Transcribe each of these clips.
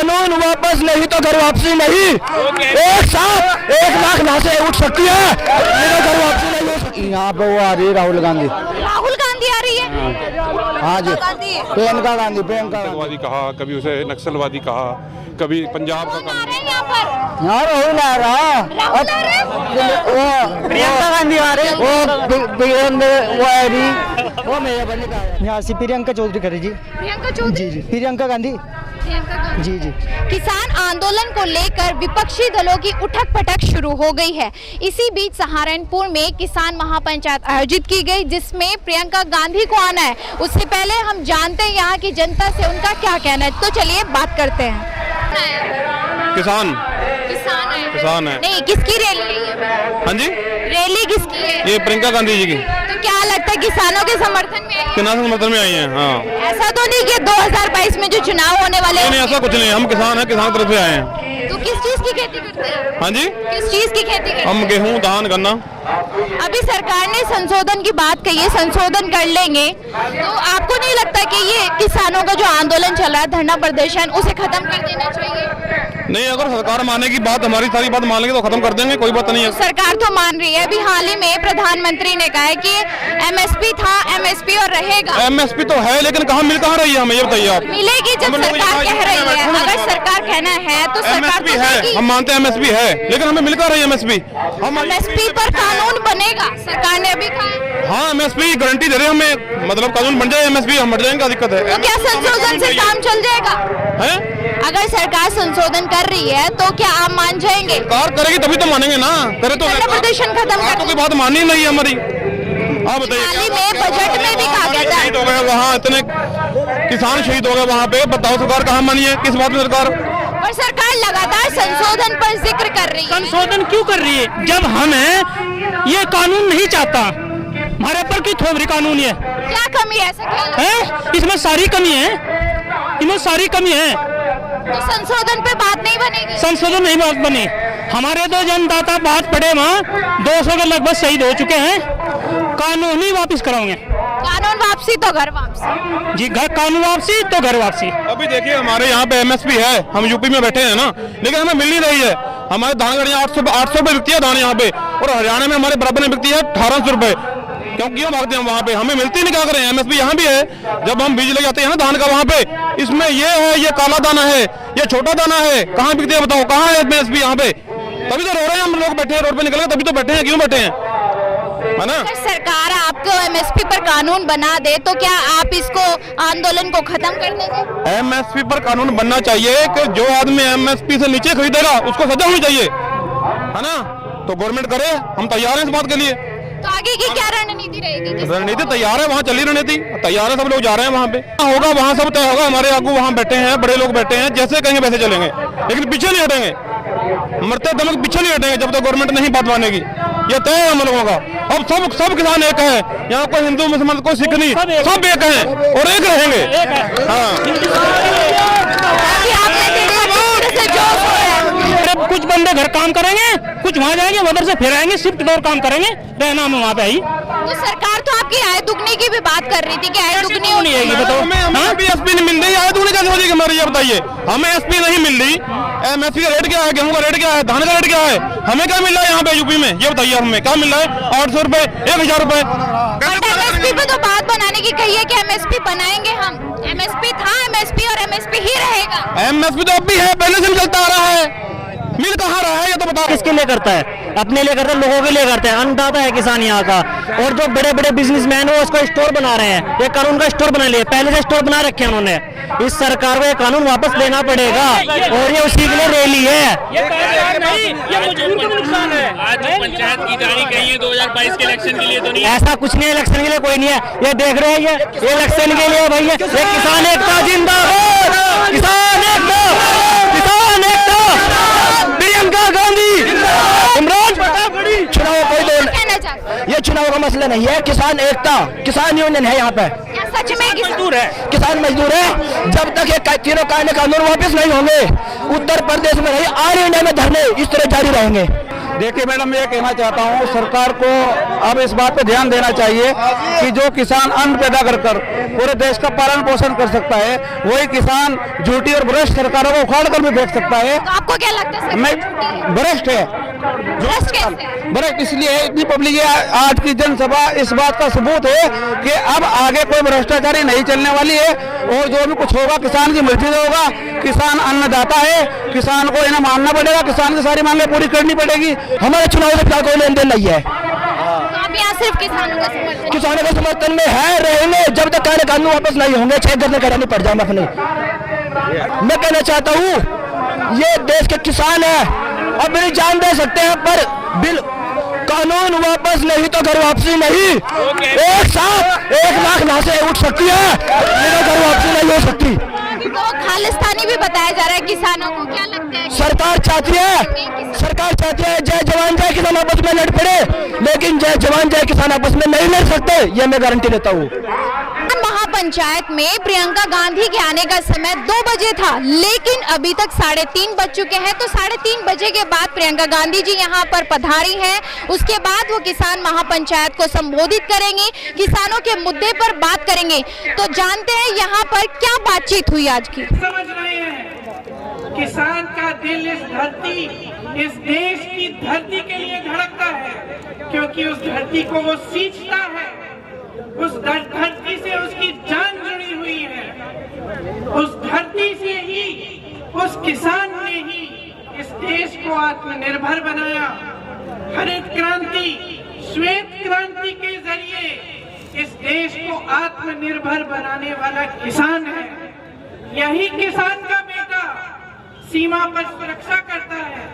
कानून वापस नहीं तो घर वापसी नहीं। एक साथ 1 लाख लाशें उठ सकती है, घर वापसी नहीं हो सकती। यहाँ पे वो आ रही है राहुल गांधी आ रही है। हाँ जी, प्रियंका गांधी नक्सलवादी कहा, कभी उसे नक्सलवादी कहा, कभी पंजाब का यहाँ पर यहाँ राहुल आ रहा, प्रियंका गांधी आ रही, वो आ रही, वो मेरे बने का यहाँ से प्रियंका चौधरी करे जी। प्रियंका चौधरी जी, प्रियंका गांधी जी। किसान आंदोलन को लेकर विपक्षी दलों की उठक पटक शुरू हो गई है। इसी बीच सहारनपुर में किसान महापंचायत आयोजित की गई, जिसमें प्रियंका गांधी को आना है। उससे पहले हम जानते हैं यहाँ की जनता से उनका क्या कहना है, तो चलिए बात करते हैं। किसान है। नहीं, किसकी रैली है? हाँ जी, रैली किसकी है? ये प्रियंका गांधी जी की। तो क्या लगता है किसानों के समर्थन में? किसान समर्थन में आई हैं। हाँ, ऐसा तो नहीं कि 2022 में जो चुनाव होने वाले हैं? नहीं, ऐसा कुछ नहीं, हम किसान हैं, किसान तरफ से आए हैं। तो किस चीज की खेती करते हैं? हाँ जी, किस चीज की खेती करते हैं? हम गेहूँ, धान, गन्ना। अभी सरकार ने संशोधन की बात कही है, संशोधन कर लेंगे, तो आपको नहीं लगता कि ये किसानों का जो आंदोलन चल रहा है, धरना प्रदर्शन, उसे खत्म कर देना चाहिए? नहीं, अगर सरकार माने की बात, हमारी सारी बात मान लेंगे तो खत्म कर देंगे, कोई बात नहीं है। सरकार तो मान रही है। अभी हाल ही में प्रधानमंत्री ने कहा है कि एमएसपी था, एमएसपी और रहेगा। एमएसपी तो है, लेकिन कहाँ मिल कहाँ रही है हमें, ये बताइए आप। मिलेगी जब सरकार कह रही है। अगर सरकार कहना है तो सरकार एमएसपी है, हम मानते हैं एमएसपी है, लेकिन हमें मिल कहाँ रही है एमएसपी? हम एमएसपी पर कानून बनेगा, सरकार ने अभी कहा। हाँ, एमएसपी गारंटी दे रहे हैं हमें, मतलब कानून बन जाए एमएसपी, हम हट जाएंगे, क्या दिक्कत है? तो क्या संशोधन से काम चल जाएगा? है? अगर सरकार संशोधन कर रही है तो क्या आप मान जाएंगे? सरकार करेगी तभी तो मानेंगे ना, करे तो प्रदर्शन खत्म कर। तो कोई बात माननी नहीं है हमारी। आप बताइए, हाल ही में बजट में भी कहा गया था, शहीद हो गए वहाँ, इतने किसान शहीद हो गए वहाँ पे, बताओ सरकार कहाँ मानी है, किस बात में सरकार? पर सरकार लगातार संशोधन पर जिक्र कर रही है। संशोधन क्यों कर रही है जब हम हैं? ये कानून नहीं चाहता, हमारे पर की थोबरी कानून है। क्या कमी है, ऐसा क्या है? इसमें सारी कमी है, इसमें सारी कमी है। तो संशोधन पे बात नहीं बनेगी? संशोधन नहीं बात बनी। हमारे तो जनदाता बात पड़े वहाँ 200 के लगभग शहीद हो चुके हैं, कानून ही वापिस कराओगे। कानून वापसी तो घर वापसी जी, घर कानून वापसी तो घर वापसी। अभी देखिए, हमारे यहाँ पे एमएसपी है, हम यूपी में बैठे हैं ना, लेकिन हमें मिल नहीं रही है। हमारे धान गाड़ियाँ 800 रुपये बिकती है धान यहाँ पे, और हरियाणा में हमारे बराबर में बिकती है 1800 रुपये। क्यों भागते हैं वहाँ पे? हमें मिलती नहीं, क्या करें? एमएसपी यहाँ भी है, जब हम बीज ले जाते हैं ना धान का, वहाँ पे इसमें ये है, ये काला दाना है, ये छोटा दाना है, कहाँ बिकते हैं बताओ? कहाँ है एमएसपी यहाँ पे? तभी तो रो रहे हैं हम लोग, बैठे हैं रोड पे निकल गए, तभी तो बैठे हैं। क्यों बैठे हैं, है ना? अगर सरकार आपको एमएसपी पर कानून बना दे तो क्या आप इसको आंदोलन को खत्म कर देंगे? एमएसपी पर कानून बनना चाहिए कि जो आदमी एमएसपी से नीचे खरीदेगा उसको सजा होनी चाहिए, है ना? तो गवर्नमेंट करे, हम तैयार हैं इस बात के लिए। तो आगे की क्या रणनीति रहेगी? रणनीति तैयार है, वहाँ चली रणनीति तैयार है, सब लोग जा रहे हैं वहाँ पे, होगा वहाँ सब तय होगा। हमारे आगू वहाँ बैठे हैं, बड़े लोग बैठे हैं, जैसे कहेंगे वैसे चलेंगे, लेकिन पीछे नहीं हटेंगे, मरते दम तक पीछे नहीं हटेंगे जब तक गवर्नमेंट नहीं बात मानेगी। ये तय है हम लोगों का। अब सब किसान एक है, यहाँ कोई हिंदू मुसलमान कोई सिख नहीं, सब एक है और एक रहेंगे। कुछ बंदे घर काम करेंगे, कुछ वहाँ जाएंगे, उधर से फिर आएंगे, शिफ्ट दौर काम करेंगे, रहना हम वहाँ पे आई। तो सरकार तो आपकी आय दुगने की भी बात कर रही थी कि आय दुगनी होनी है, बताओ। हमें भी एसपी नहीं मिल रही, आय दुगनी कैसे हो जाएगी हमारी, ये बताइए। हमें एसपी नहीं मिल रही, एमएसपी का रेट क्या है, गेहूं का रेट क्या है, धान का रेट क्या है, हमें क्या मिल रहा है यहाँ पे यूपी में, ये बताइए हमें क्या मिल रहा है? 800 रुपए, 1000 रुपए। एमएसपी पे तो बात बनाने की कही है कि एमएसपी बनाएंगे हम। एमएसपी था, एमएसपी और एमएसपी ही रहेगा। एमएसपी तो अब भी है, पहले से चलता आ रहा है, मिल कहाँ रहा है ये तो बताओ। किसके लिए करता है? अपने लिए करता है, लोगों के लिए करता है। अन्नदाता है किसान यहाँ का, और जो बड़े बड़े बिजनेसमैन है उसको स्टोर बना रहे हैं, ये कानून का स्टोर बना लिया, पहले से स्टोर बना रखे हैं उन्होंने। इस सरकार को ये कानून वापस लेना पड़ेगा, और ये उसी के लिए रैली है। आज पंचायत की गाड़ी कही है 2022 के इलेक्शन के लिए तो नहीं? ऐसा कुछ नहीं, इलेक्शन के लिए कोई नहीं है, ये देख रहे हैं, ये इलेक्शन के लिए भैया। किसान एकता जिंदाबाद, किसान एकता, किसान एकता, प्रियंका गांधी, इमरान चुनाव कोई ये चुनाव का मसला नहीं है, किसान एकता, किसान यूनियन है यहाँ पे। सच में मजदूर है, किसान मजदूर है। जब तक ये तीनों कानून वापस नहीं होंगे, उत्तर प्रदेश में नहीं, ऑल इंडिया में धरने इस तरह जारी रहेंगे। देखिए मैडम, मैं ये कहना चाहता हूँ सरकार को अब इस बात पे ध्यान देना चाहिए कि जो किसान अन्न पैदा कर पूरे देश का पालन पोषण कर सकता है, वही किसान झूठी और भ्रष्ट सरकारों को उखाड़ कर भी फेंक सकता है। तो आपको क्या लगता है मैं भ्रष्ट है, भ्रष्ट कैसे? भ्रष्ट इसलिए इतनी पब्लिक है, आज की जनसभा इस बात का सबूत है कि अब आगे कोई भ्रष्टाचारी नहीं चलने वाली है और जो भी कुछ होगा किसान की मर्जी से होगा। किसान अन्नदाता है, किसान को इन्हें मानना पड़ेगा, किसान की सारी मांगें पूरी करनी पड़ेगी। हमारे चुनाव से क्या कोई लेन देन नहीं है। तो आप यहाँ सिर्फ किसानों का समर्थन? किसानों के समर्थन में है, रहेंगे जब तक काले कानून वापस नहीं होंगे, 6 गन्ने करानी पड़ जाए अपने। मैं कहना चाहता हूँ ये देश के किसान है, अब मेरी जान दे सकते हैं पर बिल कानून वापस नहीं तो घर वापसी नहीं। एक साथ 1 लाख लाशें उठ सकती है, मेरा घर वापसी नहीं हो सकती। तो खालिस्तानी भी बताया जा रहा है किसानों को, क्या लगता है? सरकार चाहती है जय जवान जय किसान आपस में लड़ पड़े, लेकिन जय जवान जय किसान आपस में नहीं लड़ सकते, ये मैं गारंटी देता हूँ। महापंचायत में प्रियंका गांधी के आने का समय 2 बजे था, लेकिन अभी तक 3:30 बज चुके हैं। तो 3:30 बजे के बाद प्रियंका गांधी जी यहाँ पर पधारी हैं। उसके बाद वो किसान महापंचायत को संबोधित करेंगे, किसानों के मुद्दे पर बात करेंगे। तो जानते हैं यहाँ पर क्या बातचीत हुई आज की। समझ रहे हैं किसान का दिल इस धरती, इस देश की धरती के लिए धड़कता है, क्योंकि उस धरती को वो सींचता है, उस धरती से उसकी जान जुड़ी हुई है। उस धरती से ही, उस किसान ने ही इस देश को आत्मनिर्भर बनाया। हरित क्रांति, श्वेत क्रांति के जरिए इस देश को आत्मनिर्भर बनाने वाला किसान है। यही किसान का बेटा सीमा पर सुरक्षा करता है,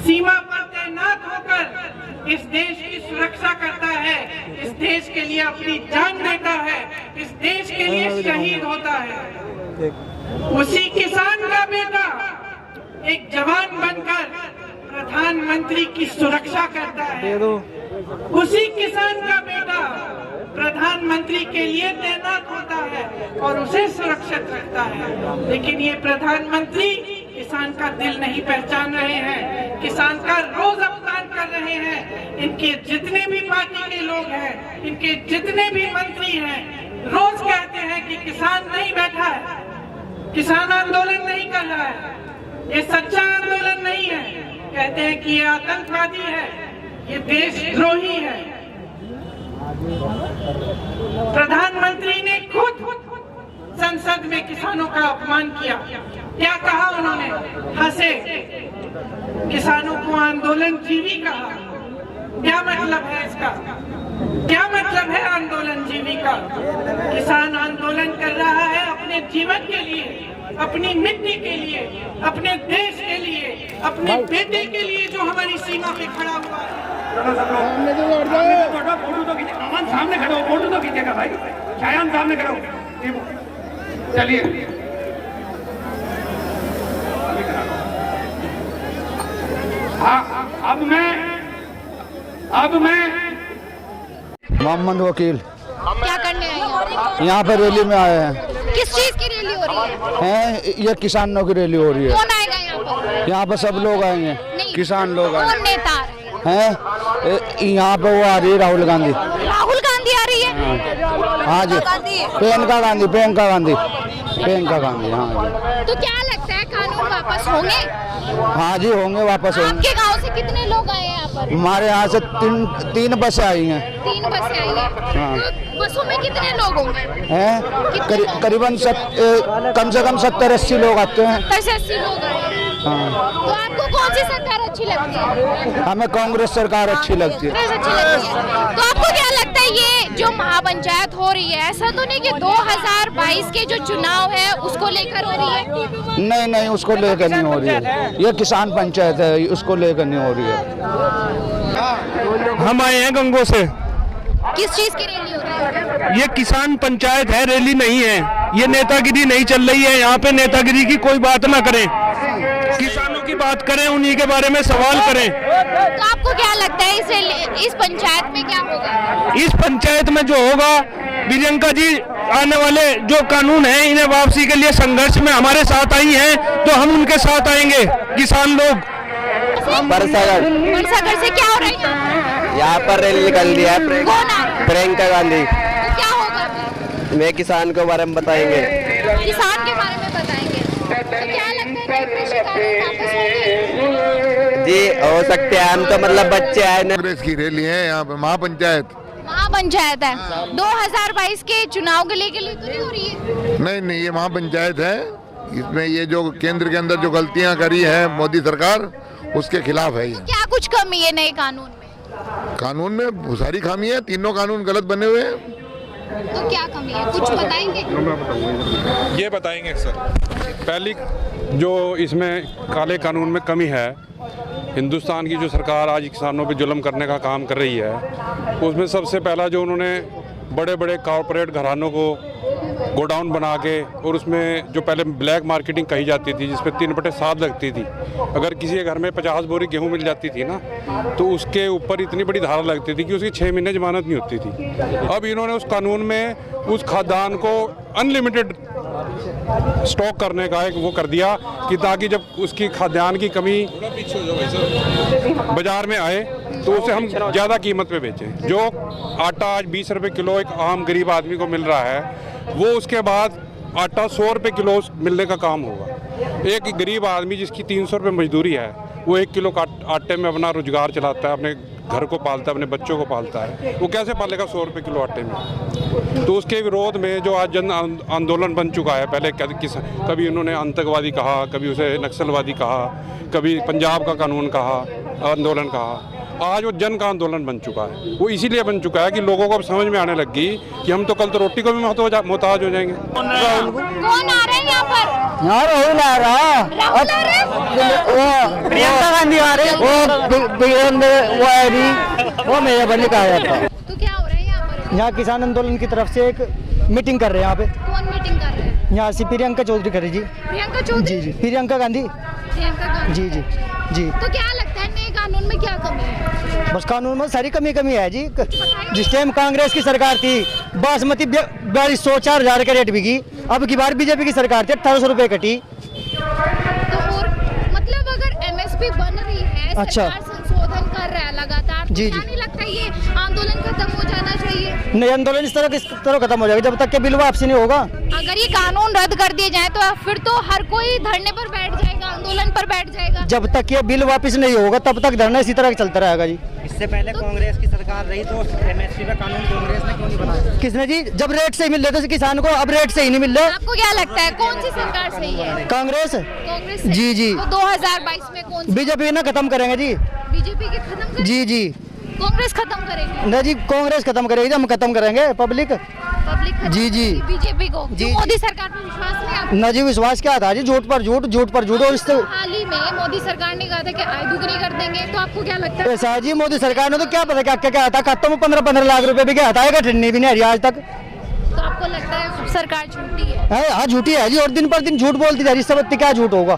सीमा पर तैनात होकर इस देश की सुरक्षा करता है, इस देश के लिए अपनी जान देता है, इस देश के लिए शहीद होता है। उसी किसान का बेटा एक जवान बनकर प्रधानमंत्री की सुरक्षा करता है। उसी किसान का बेटा प्रधानमंत्री के लिए तैनात होता है और उसे सुरक्षित रखता है। लेकिन ये प्रधानमंत्री किसान का दिल नहीं पहचान रहे हैं, किसान का रोज अपमान कर रहे हैं। इनके जितने भी पार्टी के लोग हैं, इनके जितने भी मंत्री हैं, रोज कहते हैं कि किसान नहीं बैठा है, किसान आंदोलन नहीं कर रहा है, ये सच्चा आंदोलन नहीं है। कहते हैं कि ये आतंकवादी है, ये देशद्रोही है। प्रधानमंत्री ने खुद संसद में किसानों का अपमान किया। क्या कहा उन्होंने? हंसे, किसानों को आंदोलन जीवी कहा। क्या मतलब है इसका? क्या मतलब है आंदोलन जीवी का? किसान आंदोलन कर रहा है अपने जीवन के लिए, अपनी मिट्टी के लिए, अपने देश के लिए, अपने बेटे के लिए जो हमारी सीमा पे खड़ा हुआ है। सामने खड़ो, फोटो तो खींचेगा भाई, शायद सामने खड़ो। चलिए हाँ, अब मैं मोहम्मद वकील क्या करने आए हैं? यहाँ पे रैली में आए हैं। किस चीज की रैली हो रही है? ये किसानों की रैली हो रही है। कौन आएगा यहाँ पर? यहाँ पे सब लोग आएंगे, नहीं। किसान लोग कौन आएंगे नेता हैं। यहाँ पे वो आ रही है राहुल गांधी। राहुल गांधी आ रही है? हाँ जी, प्रियंका गांधी हाँ जी। तो क्या लगता है कानून वापस होंगे? हाँ जी होंगे, वापस होंगे। आपके गांव से कितने लोग आए यहाँ पर? हमारे यहाँ से तीन बसें आई हैं। 3 बसें आई हैं। हाँ। तो बसों में कितने लोग होंगे? हैं करीबन कम से कम 70-80 लोग आते हैं। 70-80 लोग आए हैं। हाँ। तो आपको कौन सी सरकार अच्छी लगती है? हमें कांग्रेस सरकार अच्छी लगती है। कांग्रेस अच्छी लगती है। तो आपको क्या लगता है ये जो महापंचायत हो रही है, ऐसा तो नहीं कि 2022 के जो चुनाव है उसको लेकर हो रही है? नहीं, उसको लेकर नहीं हो रही है। ये किसान पंचायत है, उसको लेकर नहीं हो रही है। हम आए हैं गंगो से। किस चीज की रैली हो रही है? ये किसान पंचायत है, रैली नहीं है। ये नेतागिरी नहीं चल रही है। यहाँ पे नेतागिरी की कोई बात ना करें, किसानों की बात करें, उन्हीं के बारे में सवाल करें। तो आपको क्या लगता है इस पंचायत में क्या होगा? इस पंचायत में जो होगा, प्रियंका जी आने वाले जो कानून है इन्हें वापसी के लिए संघर्ष में हमारे साथ आई हैं, तो हम उनके साथ आएंगे। किसान लोग बरसागर। बरसागर से क्या हो रहा है यहाँ? यहाँ पर रैली निकल रही है कौन आ? प्रियंका गांधी। तो क्या होगा फिर? मैं किसान के बारे में बताएंगे। किसान के बारे में बताएंगे। तो क्या लगता है कृषि कानून वापस होंगे? जी हो सकते हैं, हम तो मतलब बच्चे आए ना। कांग्रेस की रैली है यहाँ पे, महापंचायत। महापंचायत है 2022 के चुनाव के लिए तो नहीं हो रही है? नहीं, ये महापंचायत है। इसमें ये जो केंद्र के अंदर जो गलतियां करी है मोदी सरकार, उसके खिलाफ है ये। क्या कुछ कमी है नए कानून में? कानून में बहुत सारी खामी है, तीनों कानून गलत बने हुए हैं। तो क्या कमी है, कुछ बताएंगे? ये बताएंगे सर। पहली जो इसमें काले कानून में कमी है, हिंदुस्तान की जो सरकार आज किसानों पे जुल्म करने का काम कर रही है, उसमें सबसे पहला जो उन्होंने बड़े बड़े कॉरपोरेट घरानों को गोडाउन बना के, और उसमें जो पहले ब्लैक मार्केटिंग कही जाती थी जिसपे 3/7 लगती थी, अगर किसी के घर में 50 बोरी गेहूं मिल जाती थी ना, तो उसके ऊपर इतनी बड़ी धारा लगती थी कि उसकी 6 महीने जमानत नहीं होती थी। अब इन्होंने उस कानून में उस खाद्यान्न को अनलिमिटेड स्टॉक करने का एक वो कर दिया कि ताकि जब उसकी खाद्यान्न की कमी बाजार में आए तो उसे हम ज़्यादा कीमत पे बेचें। जो आटा आज 20 रुपये किलो एक आम गरीब आदमी को मिल रहा है, वो उसके बाद आटा 100 रुपये किलो मिलने का काम होगा। एक गरीब आदमी जिसकी 300 रुपये मजदूरी है, वो 1 किलो आटे में अपना रोजगार चलाता है, अपने घर को पालता है, अपने बच्चों को पालता है, वो कैसे पालेगा 100 रुपये किलो आटे में? तो उसके विरोध में जो आज जन आंदोलन बन चुका है, पहले कभी उन्होंने आतंकवादी कहा, कभी उसे नक्सलवादी कहा, कभी पंजाब का कानून कहा, आंदोलन कहा, आज वो जन का आंदोलन बन चुका है। वो इसीलिए बन चुका है कि लोगों को अब समझ में आने लगी कि हम तो कल तो रोटी को भी मोहताज हो जाएंगे। कौन आ रहे हैं यहाँ पर? यहाँ राहुल आ रहा, राहुल आ रहे हैं? प्रियंका गांधी आ रही, वो है भी, वो मेरे बने का आया था। तो क्या हो रहा है यहाँ पर? यहाँ किसान आंदोलन की तरफ से एक मीटिंग कर रहे हैं यहाँ पे। कौन मीटिंग कर रहे हैं? यहाँ से प्रियंका चौधरी कर रही जी। प्रियंका चौधरी? जी, प्रियंका गांधी। प्रियंका गांधी। जी। तो क्या लगता है नए कानून में क्या कमी है? बस कानून में सारी कमी है जी। जिस टाइम कांग्रेस की सरकार थी, बासमती 4200-4000 के रेट बिकी, अब की बार बीजेपी की सरकार थी 1800 रुपये कटी। तो और मतलब अगर एमएसपी बन रही है, अच्छा। सरकार संशोधन कर रहा है लगातार, तो जी, क्या नहीं लगता ये आंदोलन खत्म हो जाना चाहिए? नहीं, आंदोलन इस तरह खत्म हो जाएगा जब तक के बिल वापसी नहीं होगा। अगर ये कानून रद्द कर दिए जाए तो फिर तो हर कोई धरने पर बैठ जाएगा, आंदोलन पर बैठ जाएगा। जब तक ये बिल वापस नहीं होगा तब तक धरना इसी तरह चलता रहेगा जी। इससे पहले कांग्रेस की सरकार रही तो एमएसपी का कानून कांग्रेस ने क्यों नहीं बनाया? किसने जी? जब रेट से ही मिल रहे थे किसान को, अब रेट से ही नहीं मिल रहे। आपको क्या लगता है कौन सी सरकार सही है? कांग्रेस। कांग्रेस से? जी। तो 2022 में कौन सी? बीजेपी ना खत्म करेंगे जी। बीजेपी के खत्म करेंगे? जी। कांग्रेस खत्म करेंगे? नहीं जी, कांग्रेस खत्म करेगी, हम खत्म करेंगे पब्लिक। पब्लिक खत्म जी। करेगी बीजेपी को? जी। तो मोदी सरकार पर विश्वास नहीं आपको? ना जी, विश्वास क्या था जी? झूठ पर झूठ और इससे हाल ही में मोदी सरकार ने कहा था कि आय दुगनी कर देंगे, तो आपको क्या लगता है? ऐसा जी, मोदी सरकार ने तो क्या पता क्या था, खातों में 15-15 लाख रुपए भी क्या था, ठंडी भी नहीं आ रही आज तक। तो आपको लगता है सरकार झूठी है? हाँ, झूठी है जी, और दिन पर दिन झूठ बोलती जा रही, इससे क्या झूठ होगा।